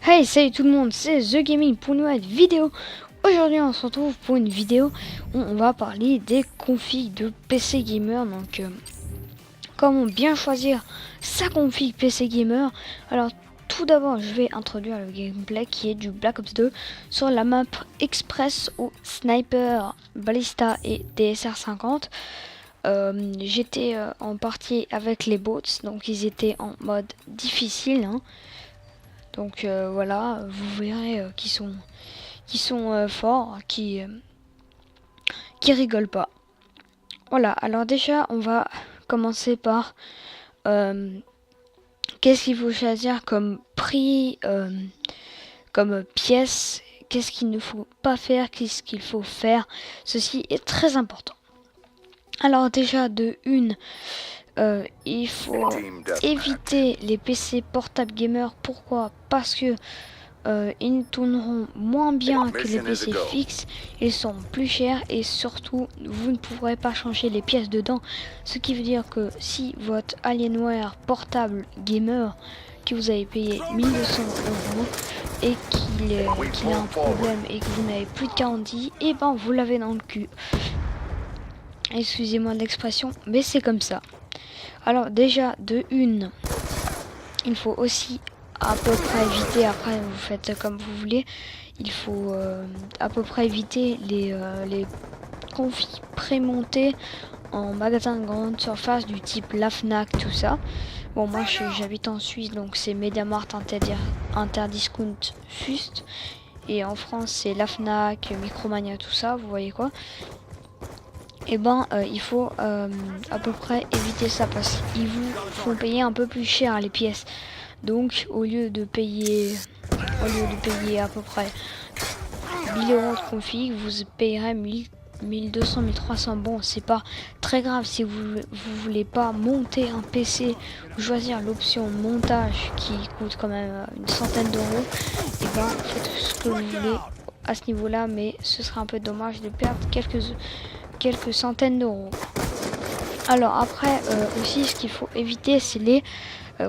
Hey, salut tout le monde, c'est The Gaming pour une nouvelle vidéo. Aujourd'hui, on se retrouve pour une vidéo où on va parler des configs de PC Gamer. Donc, comment bien choisir sa config PC Gamer. Alors, tout d'abord, je vais introduire le gameplay qui est du Black Ops 2 sur la map Express au Sniper, Ballista et DSR 50. J'étais en partie avec les bots, donc ils étaient en mode difficile, hein. Donc voilà, vous verrez qu'ils sont forts, qui rigolent pas. Voilà, alors déjà on va commencer par qu'est-ce qu'il faut choisir comme prix, comme pièce, qu'est-ce qu'il ne faut pas faire, qu'est-ce qu'il faut faire. Ceci est très important. Alors déjà de une, il faut éviter les PC portables gamer. Pourquoi? Parce que ils tourneront moins bien que les PC fixes, ils sont plus chers et surtout vous ne pourrez pas changer les pièces dedans, ce qui veut dire que si votre Alienware portable gamer que vous avez payé 1200 € et qu'il a un problème et que vous n'avez plus de garantie, et ben vous l'avez dans le cul. Excusez-moi de l'expression, mais c'est comme ça. Alors déjà de une, il faut aussi à peu près éviter, après vous faites comme vous voulez, il faut à peu près éviter les configs prémontés en magasin de grande surface du type la Fnac, tout ça. Bon, moi j'habite en Suisse, donc c'est Mediamart, Interdiscount, Fust, et en France c'est la Fnac, Micromania, tout ça, vous voyez quoi. Et ben il faut à peu près éviter ça parce qu'ils vous font payer un peu plus cher les pièces. Donc au lieu de payer à peu près 1000 € de config, vous payerez 1200, 1300. Bon, c'est pas très grave si vous voulez pas monter un PC ou choisir l'option montage qui coûte quand même une centaine d'euros. Et ben faites ce que vous voulez à ce niveau-là, mais ce serait un peu dommage de perdre quelques centaines d'euros. Alors après aussi ce qu'il faut éviter c'est les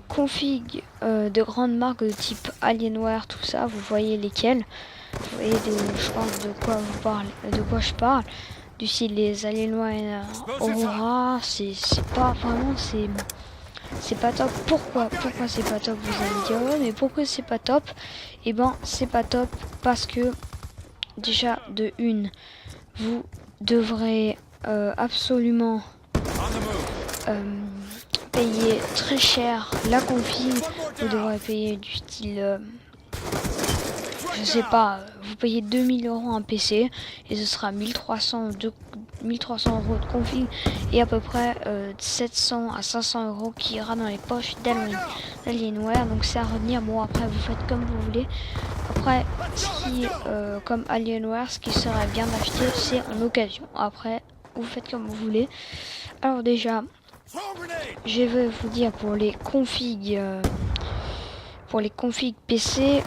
configs de grandes marques de type Alienware, tout ça, vous voyez lesquels. Vous voyez je pense de quoi je parle. Du style les Alienware Aurora, c'est pas vraiment, c'est pas top. Pourquoi c'est pas top, vous allez me dire. Ouais, mais pourquoi c'est pas top? Et ben c'est pas top parce que déjà de une, vous devrez absolument payer très cher la config. Vous devrez payer du style je sais pas, vous payez 2000 € un PC et ce sera 1300 € de config et à peu près 700 à 500 € qui ira dans les poches d'Alienware. Donc c'est à retenir. Bon, après vous faites comme vous voulez. Après, comme Alienware, ce qui serait bien d'acheter, c'est en occasion. Après, vous faites comme vous voulez. Alors déjà, je vais vous dire pour les configs PC,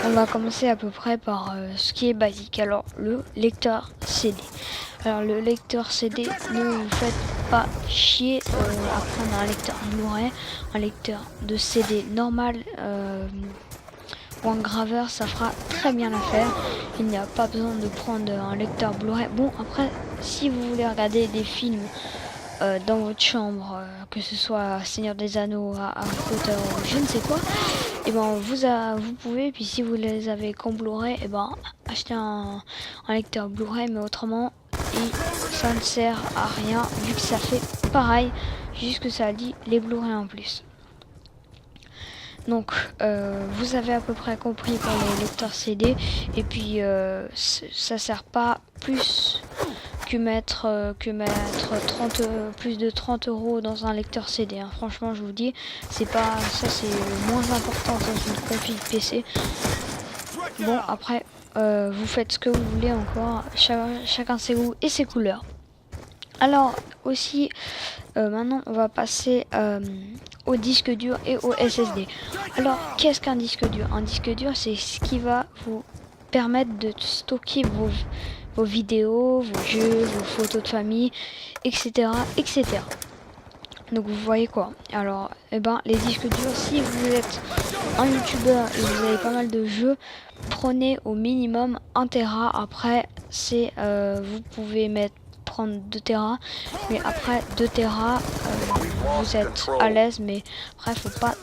on va commencer à peu près par ce qui est basique. Alors le lecteur CD. Alors le lecteur CD, ne vous faites pas chier à prendre un lecteur Blu-ray, un lecteur de CD normal ou un graveur, ça fera très bien l'affaire. Il n'y a pas besoin de prendre un lecteur Blu-ray. Bon, après, si vous voulez regarder des films dans votre chambre, que ce soit Seigneur des Anneaux, Harry Potter ou je ne sais quoi, et ben vous pouvez. Puis si vous les avez qu'en Blu-ray, et ben achetez un lecteur Blu-ray, mais autrement ça ne sert à rien vu que ça fait pareil, juste que ça dit les Blu-ray en plus. Donc vous avez à peu près compris pour les lecteurs CD. Et puis ça sert pas plus que mettre plus de 30 € dans un lecteur CD, hein. Franchement je vous dis, c'est pas ça, c'est moins important dans une config PC. Bon, après vous faites ce que vous voulez encore, chacun ses goûts et ses couleurs. Alors aussi maintenant on va passer au disque dur et au SSD. Alors qu'est-ce qu'un disque dur? Un disque dur, c'est ce qui va vous permettre de stocker vos vidéos, vos jeux, vos photos de famille, etc., etc. Donc vous voyez quoi. Alors, eh ben, les disques durs, si vous êtes un youtubeur et vous avez pas mal de jeux, prenez au minimum 1 Tera. Après, c'est vous pouvez prendre 2 Tera, mais après 2 Tera, vous êtes à l'aise, mais après, faut pas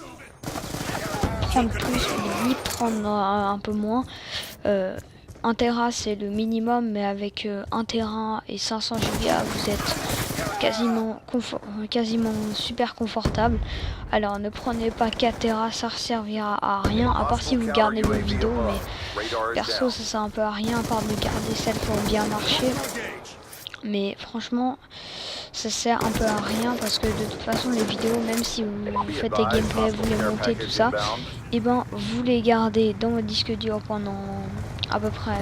prendre plus ni prendre un peu moins. 1 Tera c'est le minimum, mais avec 1 Tera et 500 Go, vous êtes quasiment super confortable. Alors ne prenez pas 4 Tera, ça ne servira à rien, à part si vous gardez vos vidéos, mais perso ça sert un peu à rien, à part de garder celles qui ont bien marché. Mais franchement, ça sert un peu à rien parce que de toute façon les vidéos, même si vous faites des gameplays, vous les montez, tout ça, et ben vous les gardez dans votre disque dur pendant à peu près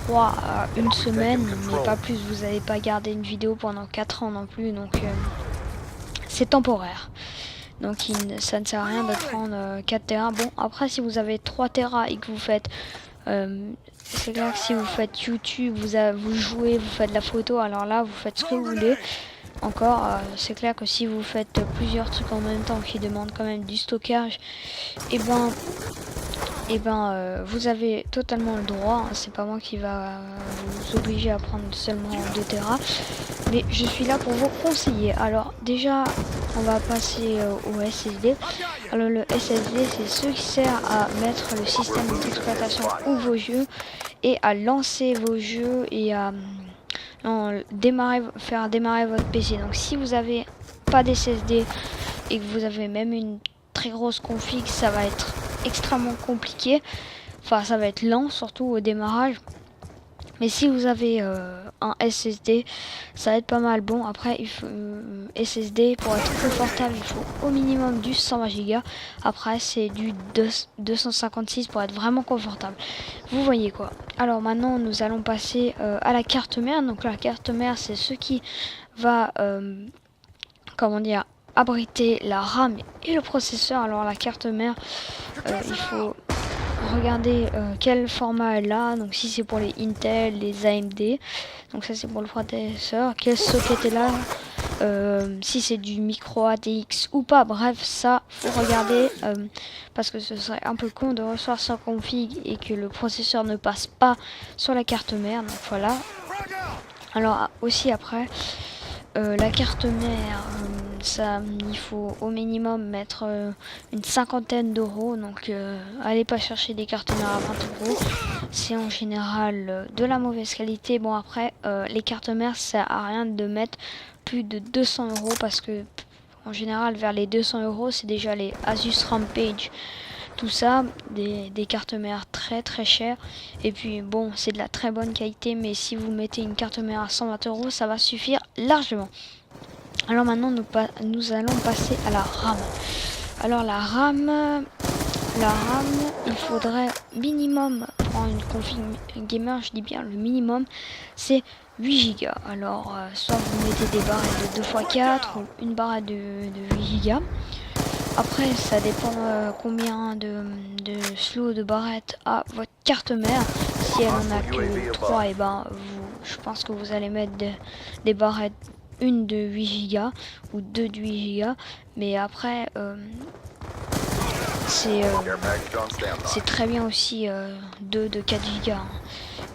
3 à 1 semaine, mais pas plus. Vous n'allez pas garder une vidéo pendant 4 ans non plus, donc c'est temporaire. Donc ça ne sert à rien de prendre 4 Tera. Bon, après si vous avez 3 Tera et que vous faites c'est clair que si vous faites YouTube, vous jouez, vous faites de la photo, alors là vous faites ce que vous voulez. Encore, c'est clair que si vous faites plusieurs trucs en même temps qui demandent quand même du stockage, et ben vous avez totalement le droit, hein. C'est pas moi qui va vous obliger à prendre seulement 2 Tera, mais je suis là pour vous conseiller. Alors déjà, on va passer au SSD. Alors le SSD, c'est ce qui sert à mettre le système d'exploitation ou vos jeux et à lancer vos jeux et à faire démarrer votre PC. Donc si vous avez pas d'SSD et que vous avez même une très grosse config, ça va être extrêmement compliqué. Enfin, ça va être lent, surtout au démarrage. Mais si vous avez un SSD, ça va être pas mal. Bon, après, il faut SSD pour être confortable, il faut au minimum du 120 Go. Après, c'est du 256 pour être vraiment confortable. Vous voyez quoi. Alors maintenant, nous allons passer à la carte mère. Donc la carte mère, c'est ce qui va, comment dire, abriter la RAM et le processeur. Alors la carte mère, il faut regarder quel format elle a. Donc si c'est pour les Intel, les AMD, donc ça c'est pour le processeur. Quel socket est là, si c'est du micro ATX ou pas. Bref, ça faut regarder parce que ce serait un peu con de recevoir sa config et que le processeur ne passe pas sur la carte mère. Donc voilà. Alors aussi après, la carte mère, ça, il faut au minimum mettre une 50aine d'euros. Donc allez pas chercher des cartes mères à 20 euros. C'est en général de la mauvaise qualité. Bon après, les cartes mères, ça sert à rien de mettre plus de 200 euros parce que en général vers les 200 euros, c'est déjà les Asus Rampage. Tout ça, des cartes mères très très chères. Et puis bon, c'est de la très bonne qualité, mais si vous mettez une carte mère à 120 euros, ça va suffire largement. Alors maintenant, nous allons passer à la RAM. Alors la RAM, il faudrait minimum prendre une config gamer, je dis bien le minimum, c'est 8 Go. Alors soit vous mettez des barrettes de 2x4 ou une barrette de 8 Go. Après, ça dépend combien de slots de barrettes a votre carte mère. Si elle en a que 3, et ben je pense que vous allez mettre des barrettes, une de 8 Go ou deux de 8 Go. Mais après, c'est très bien aussi 2 de 4 Go. Hein.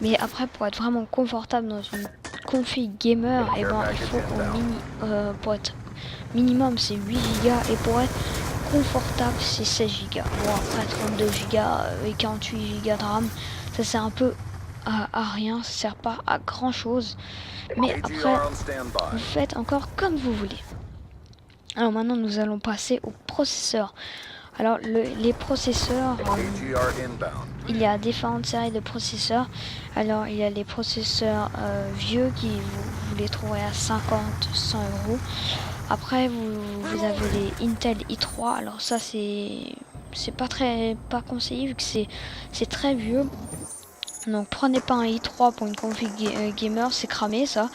Mais après, pour être vraiment confortable dans une config gamer, et ben il faut pour être minimum c'est 8 Go et pour être confortable c'est 16 Go. Bon après 32 Go et 48 Go de RAM, ça sert un peu à rien, ça sert pas à grand chose. Mais après vous faites encore comme vous voulez. Alors maintenant nous allons passer au processeur. Alors les processeurs, il y a différentes séries de processeurs. Alors il y a les processeurs vieux qui vous les trouverez à 50, 100 euros. Après vous avez les Intel i3. Alors ça c'est pas conseillé vu que c'est très vieux. Donc prenez pas un i3 pour une config gamer, c'est cramé ça.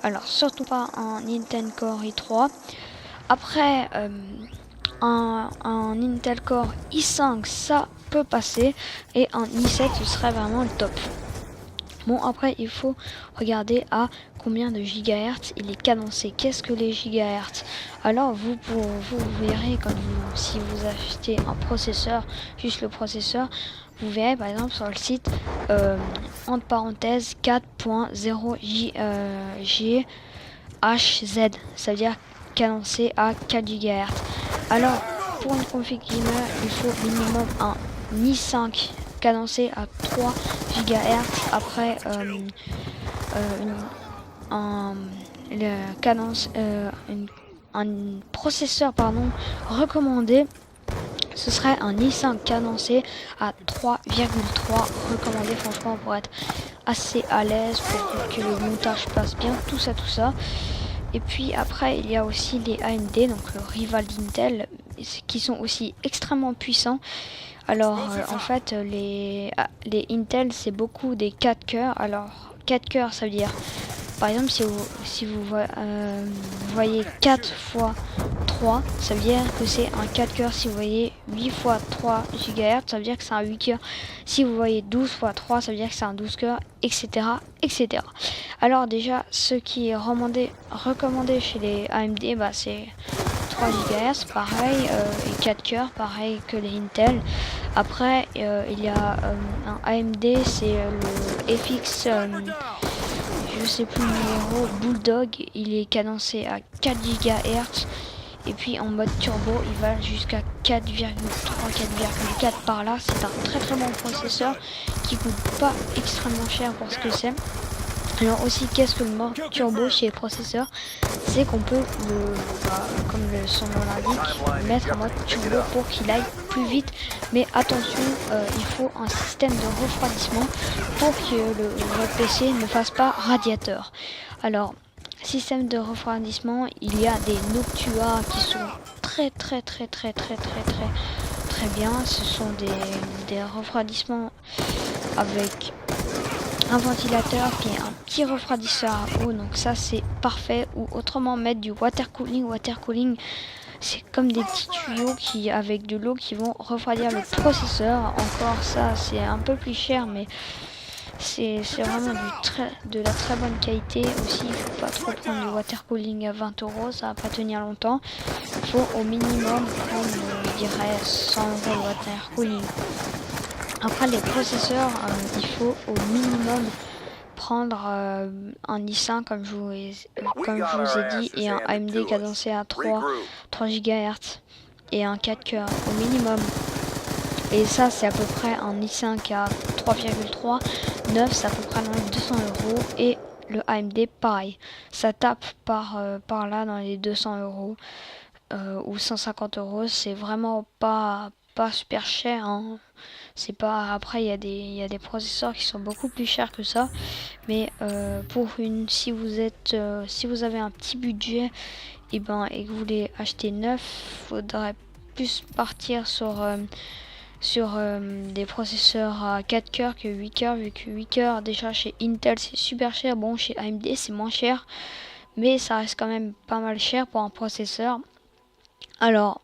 Alors surtout pas un Intel Core i3. Après un Intel Core i5 ça peut passer et un i7 ce serait vraiment le top. Bon après il faut regarder à combien de gigahertz il est cadencé. Qu'est-ce que les gigahertz? Alors vous verrez si vous achetez un processeur, juste le processeur, vous verrez par exemple sur le site entre parenthèses 4.0 GHz, ça veut dire cadencé à 4 GHz. Alors pour une config gamer, il faut minimum un i5 cadencé à 3 GHz. Après un processeur recommandé, ce serait un i5 cadencé à 3,3 recommandé, franchement, pour être assez à l'aise, pour que le montage passe bien, tout ça. Et puis après il y a aussi les AMD, donc le rival d'Intel, qui sont aussi extrêmement puissants. Alors en fait les Intel, c'est beaucoup des 4 cœurs. Alors 4 cœurs, ça veut dire par exemple si vous voyez 4 fois 3, ça veut dire que c'est un 4 cœurs. Si vous voyez 8 fois 3 GHz, ça veut dire que c'est un 8 cœurs. Si vous voyez 12 fois 3, ça veut dire que c'est un 12 cœurs, etc. Alors déjà, ce qui est recommandé chez les AMD, c'est 3 GHz, pareil, et 4 cœurs, pareil que les Intel. Après, il y a un AMD, c'est le FX, je sais plus le numéro, Bulldog, il est cadencé à 4 GHz. Et puis en mode turbo, il va jusqu'à 4,3, 4,4 par là. C'est un très bon processeur qui coûte pas extrêmement cher pour ce que c'est. Alors aussi, qu'est-ce que le mode turbo chez les processeurs? C'est qu'on peut, comme son nom l'indique, mettre en mode turbo pour qu'il aille plus vite. Mais attention, il faut un système de refroidissement pour que votre PC ne fasse pas radiateur. Alors, système de refroidissement, il y a des Noctua qui sont très bien. Ce sont des refroidissements avec un ventilateur puis un petit refroidisseur à eau, donc ça c'est parfait. Ou autrement mettre du water cooling, c'est comme des petits tuyaux avec de l'eau qui vont refroidir le processeur. Encore ça, c'est un peu plus cher, mais c'est vraiment de la très bonne qualité. Aussi, il faut pas trop prendre du water cooling à 20 €, ça va pas tenir longtemps. Il faut au minimum prendre, je dirais, 100 € de water cooling. Après les processeurs, il faut au minimum prendre un i5 comme je vous ai dit, et un AMD cadencé à 3 GHz et un 4 cœurs au minimum. Et ça, c'est à peu près un i5 à 3,3, 9, c'est à peu près dans les 200 €. Et le AMD, pareil, ça tape par là dans les 200 € ou 150 €. C'est vraiment pas super cher, hein. C'est pas, après il y a des processeurs qui sont beaucoup plus chers que ça, mais si vous avez un petit budget et que vous voulez acheter neuf, faudrait plus partir sur des processeurs à 4 cœurs que 8 cœurs, vu que 8 cœurs déjà chez Intel c'est super cher. Bon, chez AMD c'est moins cher, mais ça reste quand même pas mal cher pour un processeur. Alors,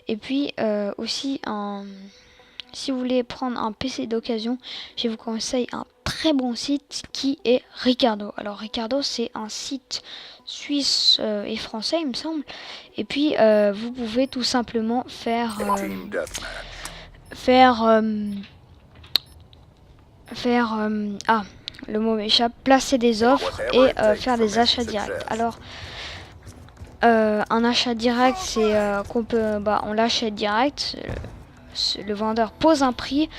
et puis aussi si vous voulez prendre un PC d'occasion, je vous conseille un très bon site qui est Ricardo. Alors Ricardo, c'est un site suisse et français, il me semble. Et puis vous pouvez tout simplement le mot m'échappe, placer des offres et faire des achats directs. Alors un achat direct, c'est qu'on peut, on l'achète direct. Le vendeur pose un prix,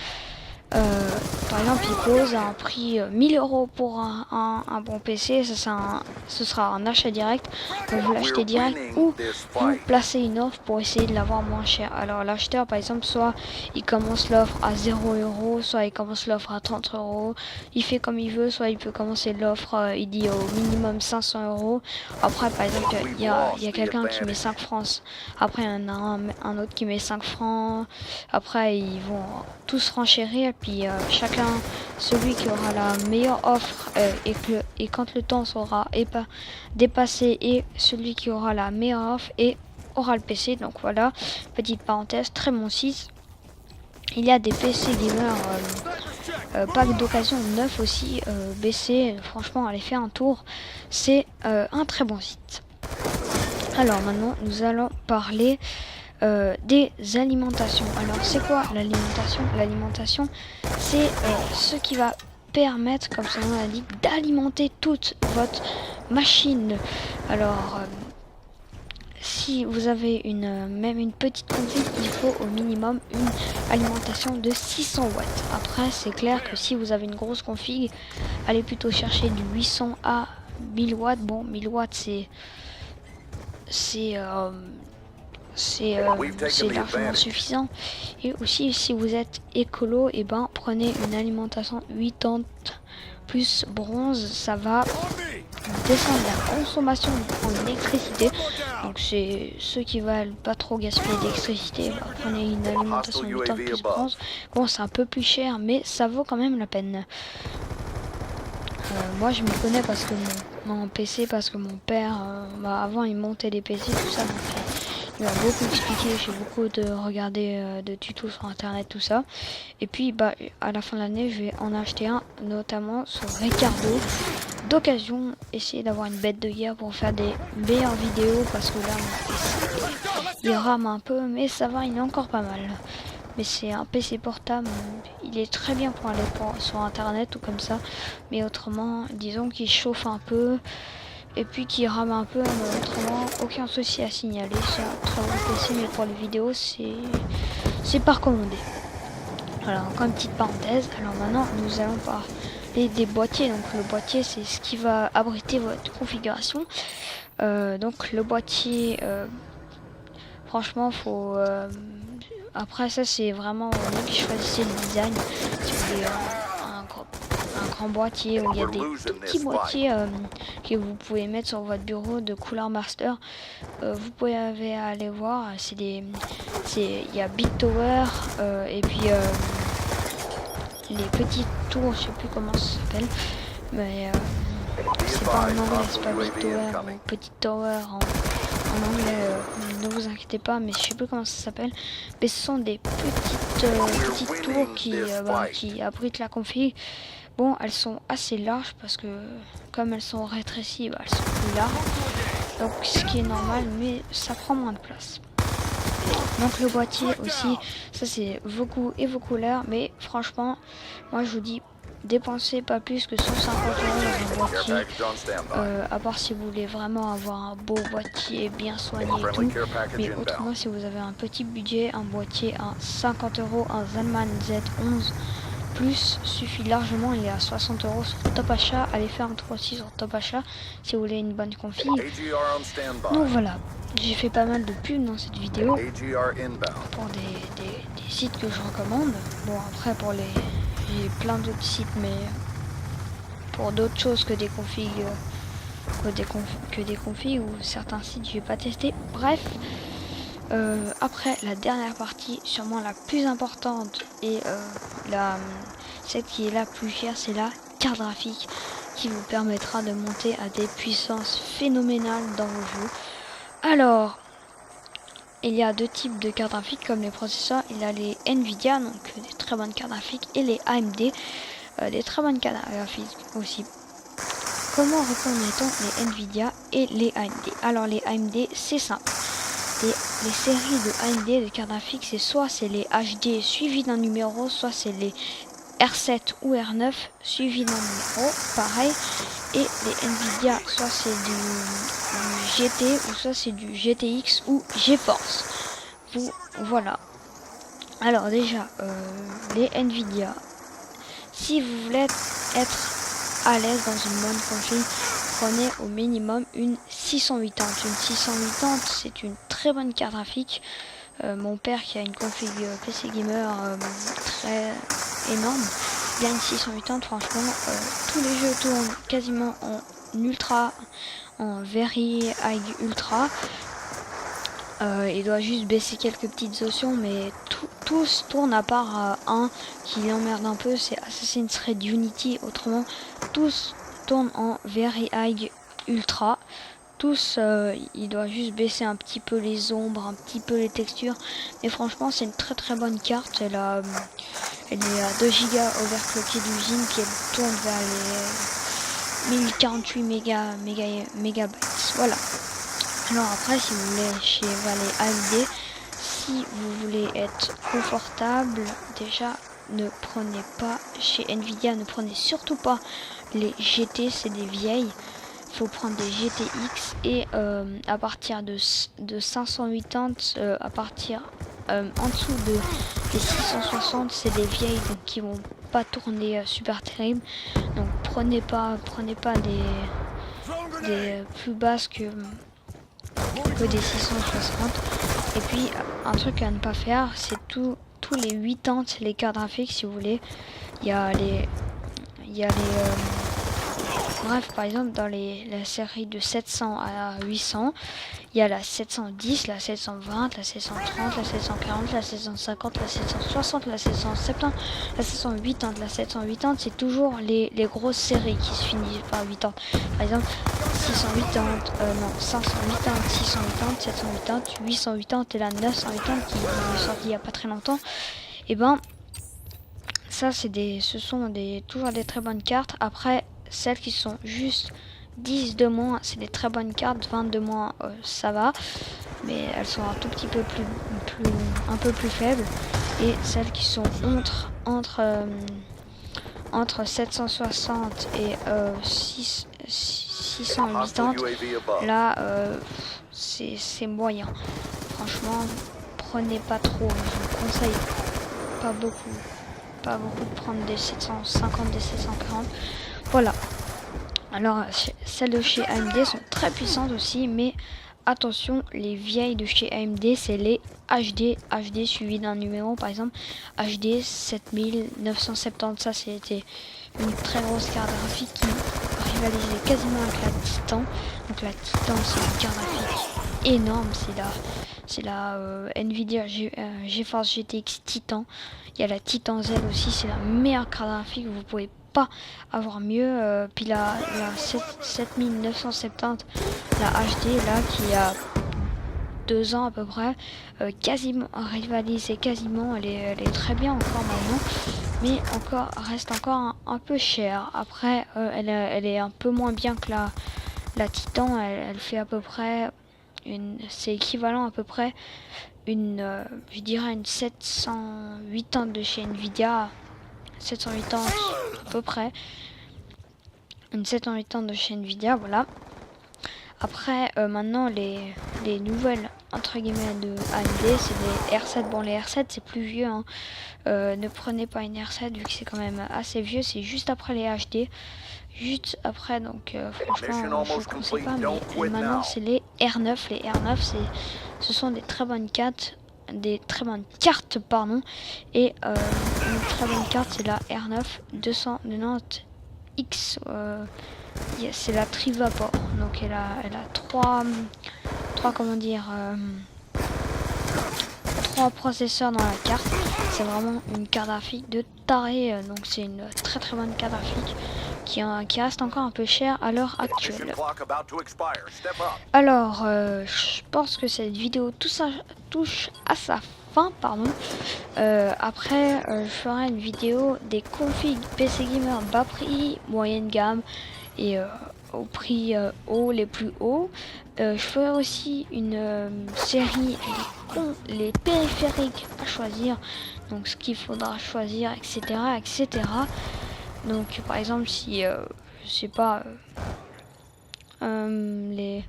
par exemple il pose un prix 1000 € pour un bon PC, ce sera un achat direct. Donc vous l'achetez direct ou vous placez une offre pour essayer de l'avoir moins cher. Alors l'acheteur par exemple, soit il commence l'offre à 0 €, soit il commence l'offre à 30 €, il fait comme il veut, soit il peut commencer l'offre, il dit au minimum 500 €. Après par exemple il y a quelqu'un qui met 5 francs, après il y en a un autre qui met 5 francs, après ils vont tous renchérir, puis chacun, celui qui aura la meilleure offre et quand le temps sera dépassé, et celui qui aura la meilleure offre et aura le PC. Donc voilà, petite parenthèse, très bon site. Il y a des PC gamers pack d'occasion neuf aussi, BC, franchement allez faire un tour, c'est un très bon site. Alors maintenant nous allons parler des alimentations. Alors c'est quoi l'alimentation? L'alimentation c'est ce qui va permettre, comme son nom l'indique, d'alimenter toute votre machine. Alors si vous avez même une petite config, il faut au minimum une alimentation de 600 watts. Après, c'est clair que si vous avez une grosse config, allez plutôt chercher du 800 à 1000 watts. Bon, 1000 watts, c'est largement suffisant. Et aussi, si vous êtes écolo, et ben prenez une alimentation 80 plus bronze, ça va descendre la consommation en électricité. Donc c'est ceux qui veulent pas trop gaspiller d'électricité, bah, prenez une alimentation 80 plus bronze. Bon, c'est un peu plus cher, mais ça vaut quand même la peine. Moi je m'y connais parce que mon PC, parce que mon père, avant il montait des PC, tout ça, donc il m'a beaucoup expliqué, j'ai beaucoup de regarder de tutos sur internet, tout ça. Et puis bah à la fin de l'année je vais en acheter un, notamment sur Ricardo, d'occasion, essayer d'avoir une bête de guerre pour faire des meilleures vidéos, parce que là mon PC il rame un peu, mais ça va, il est encore pas mal. Mais c'est un PC portable, il est très bien pour aller sur internet ou comme ça, mais autrement disons qu'il chauffe un peu et puis qu'il rame un peu, mais autrement aucun souci à signaler. C'est un très bon PC, mais pour les vidéos c'est pas recommandé. Voilà, encore une petite parenthèse. Alors maintenant nous allons parler des boîtiers. Donc le boîtier c'est ce qui va abriter votre configuration. Donc le boîtier, franchement faut après ça c'est vraiment vous qui choisissez le design. Si vous voulez un grand boîtier où il y a des tout petits boîtiers que vous pouvez mettre sur votre bureau de couleur master, vous pouvez aller voir, il y a Big Tower et puis les petites tours, je sais plus comment ça s'appelle, mais c'est pas en anglais, c'est pas Big Tower ou Petite Tower en anglais, ne vous inquiétez pas, mais je sais plus comment ça s'appelle. Mais ce sont des petites tours qui abritent la config. Bon, elles sont assez larges parce que comme elles sont rétrécies, elles sont plus larges. Donc ce qui est normal, mais ça prend moins de place. Donc le boîtier aussi, ça c'est vos goûts et vos couleurs, mais franchement, moi je vous dis, dépensez pas plus que 150 € dans un boîtier, à part si vous voulez vraiment avoir un beau boîtier bien soigné et tout, mais autrement si vous avez un petit budget, un boîtier à 50 €, un Zalman Z11 plus suffit largement, il est à 60 € sur Top Achat. Allez faire un tour aussi sur Top Achat si vous voulez une bonne config. Donc voilà, j'ai fait pas mal de pubs dans cette vidéo pour des sites que je recommande. Bon après pour j'ai plein d'autres sites, mais pour d'autres choses que des configs, que des configs ou certains sites je vais pas tester. Bref. Après la dernière partie, sûrement la plus importante et celle qui est la plus chère, c'est la carte graphique qui vous permettra de monter à des puissances phénoménales dans vos jeux. Alors, il y a deux types de cartes graphiques comme les processeurs. Il y a les Nvidia, donc des très bonnes cartes graphiques, et les AMD, des très bonnes cartes graphiques aussi. Comment reconnaît-on les Nvidia et les AMD? Alors les AMD, c'est simple. Les séries de AMD de cartes graphiques, soit c'est les HD suivis d'un numéro, soit c'est les R7 ou R9 suivis d'un numéro, pareil. Et les Nvidia, soit c'est du GT ou soit c'est du GTX ou GeForce. Voilà. Alors déjà, les Nvidia, si vous voulez être à l'aise dans une bonne config, prenez au minimum une 680. Une 680, c'est une très bonne carte graphique. Mon père qui a une config PC Gamer très énorme, il a une 680. Franchement, tous les jeux tournent quasiment en ultra, en very high ultra. Il doit juste baisser quelques petites options, mais tous tournent à part un qui l'emmerde un peu, c'est Assassin's Creed Unity. Autrement, tous tournent en very high ultra. Tous, il doit juste baisser un petit peu les ombres, un petit peu les textures. Mais franchement, c'est une très très bonne carte. Elle elle est à 2 Go overclockée d'usine, puis elle tourne vers les 1048 mégabytes. Voilà. Alors après, si vous voulez chez les AMD, si vous voulez être confortable, déjà ne prenez pas chez Nvidia, ne prenez surtout pas les GT, c'est des vieilles. Il faut prendre des GTX et à partir de 580, à partir en dessous des 660, c'est des vieilles donc qui vont pas tourner super terrible. Donc prenez pas des plus basses que des 660. Et puis un truc à ne pas faire, c'est tous les 80, les cartes graphiques si vous voulez. Il y a les bref, par exemple dans la série de 700 à 800, il y a la 710, la 720, la 730, la 740, la 750, la 760, la 770, la 780. La 780, c'est toujours les grosses séries qui se finissent par 80. Par exemple, 580, 680, 780, 880 et la 980 qui est sortie il n'y a pas très longtemps. Et ben, ça ce sont toujours des très bonnes cartes. Après, celles qui sont juste 10 de moins, c'est des très bonnes cartes. 20 de moins, ça va, mais elles sont un tout petit peu un peu plus faibles. Et celles qui sont entre 760 et 680, là c'est moyen. Franchement, prenez pas trop, je vous conseille pas beaucoup de prendre des 750, des 740. Voilà. Alors celles de chez AMD sont très puissantes aussi, mais attention, les vieilles de chez AMD, c'est les HD suivi d'un numéro. Par exemple HD 7970, ça c'était une très grosse carte graphique qui rivalisait quasiment avec la Titan. Donc la Titan, c'est une carte graphique énorme, c'est la Nvidia GeForce GTX Titan. Il y a la Titan Z aussi, c'est la meilleure carte graphique, vous pouvez pas avoir mieux. Puis la 7970, la HD là qui a 2 ans à peu près, quasiment rivalisée, quasiment, elle est très bien encore maintenant, mais reste encore un peu chère. Après elle est un peu moins bien que la Titan, elle fait à peu près c'est équivalent à peu près je dirais une 780 de chez Nvidia, 780 à peu près, une 780 de chez Nvidia, voilà. Après maintenant les nouvelles entre guillemets de AMD, c'est des R7. Bon, les R7 c'est plus vieux, hein. Ne prenez pas une R7 vu que c'est quand même assez vieux, c'est juste après les HD. Juste après, donc franchement je ne conseille pas, mais maintenant c'est les R9. Les R9 ce sont des très bonnes cartes, pardon, et une très bonne carte c'est la R9 290X, c'est la Trivapor, donc elle a trois comment dire, 3 processeurs dans la carte. C'est vraiment une carte graphique de taré, donc c'est une très bonne carte graphique qui reste encore un peu chère à l'heure actuelle. Alors je pense que cette vidéo touche à sa fin, pardon. Après je ferai une vidéo des configs PC Gamer bas prix, moyenne gamme et au prix haut, les plus hauts. Je ferai aussi une série les périphériques à choisir, donc ce qu'il faudra choisir, etc. Donc par exemple si je sais pas, les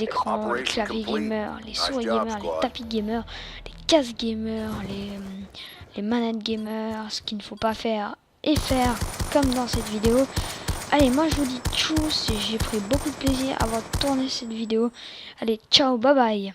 écrans, les claviers gamer, les souris gamer, les tapis gamer, les casques gamer, les manettes gamer, ce qu'il ne faut pas faire et faire comme dans cette vidéo. Allez, moi je vous dis tchuss, j'ai pris beaucoup de plaisir à avoir tourné cette vidéo. Allez, ciao, bye bye.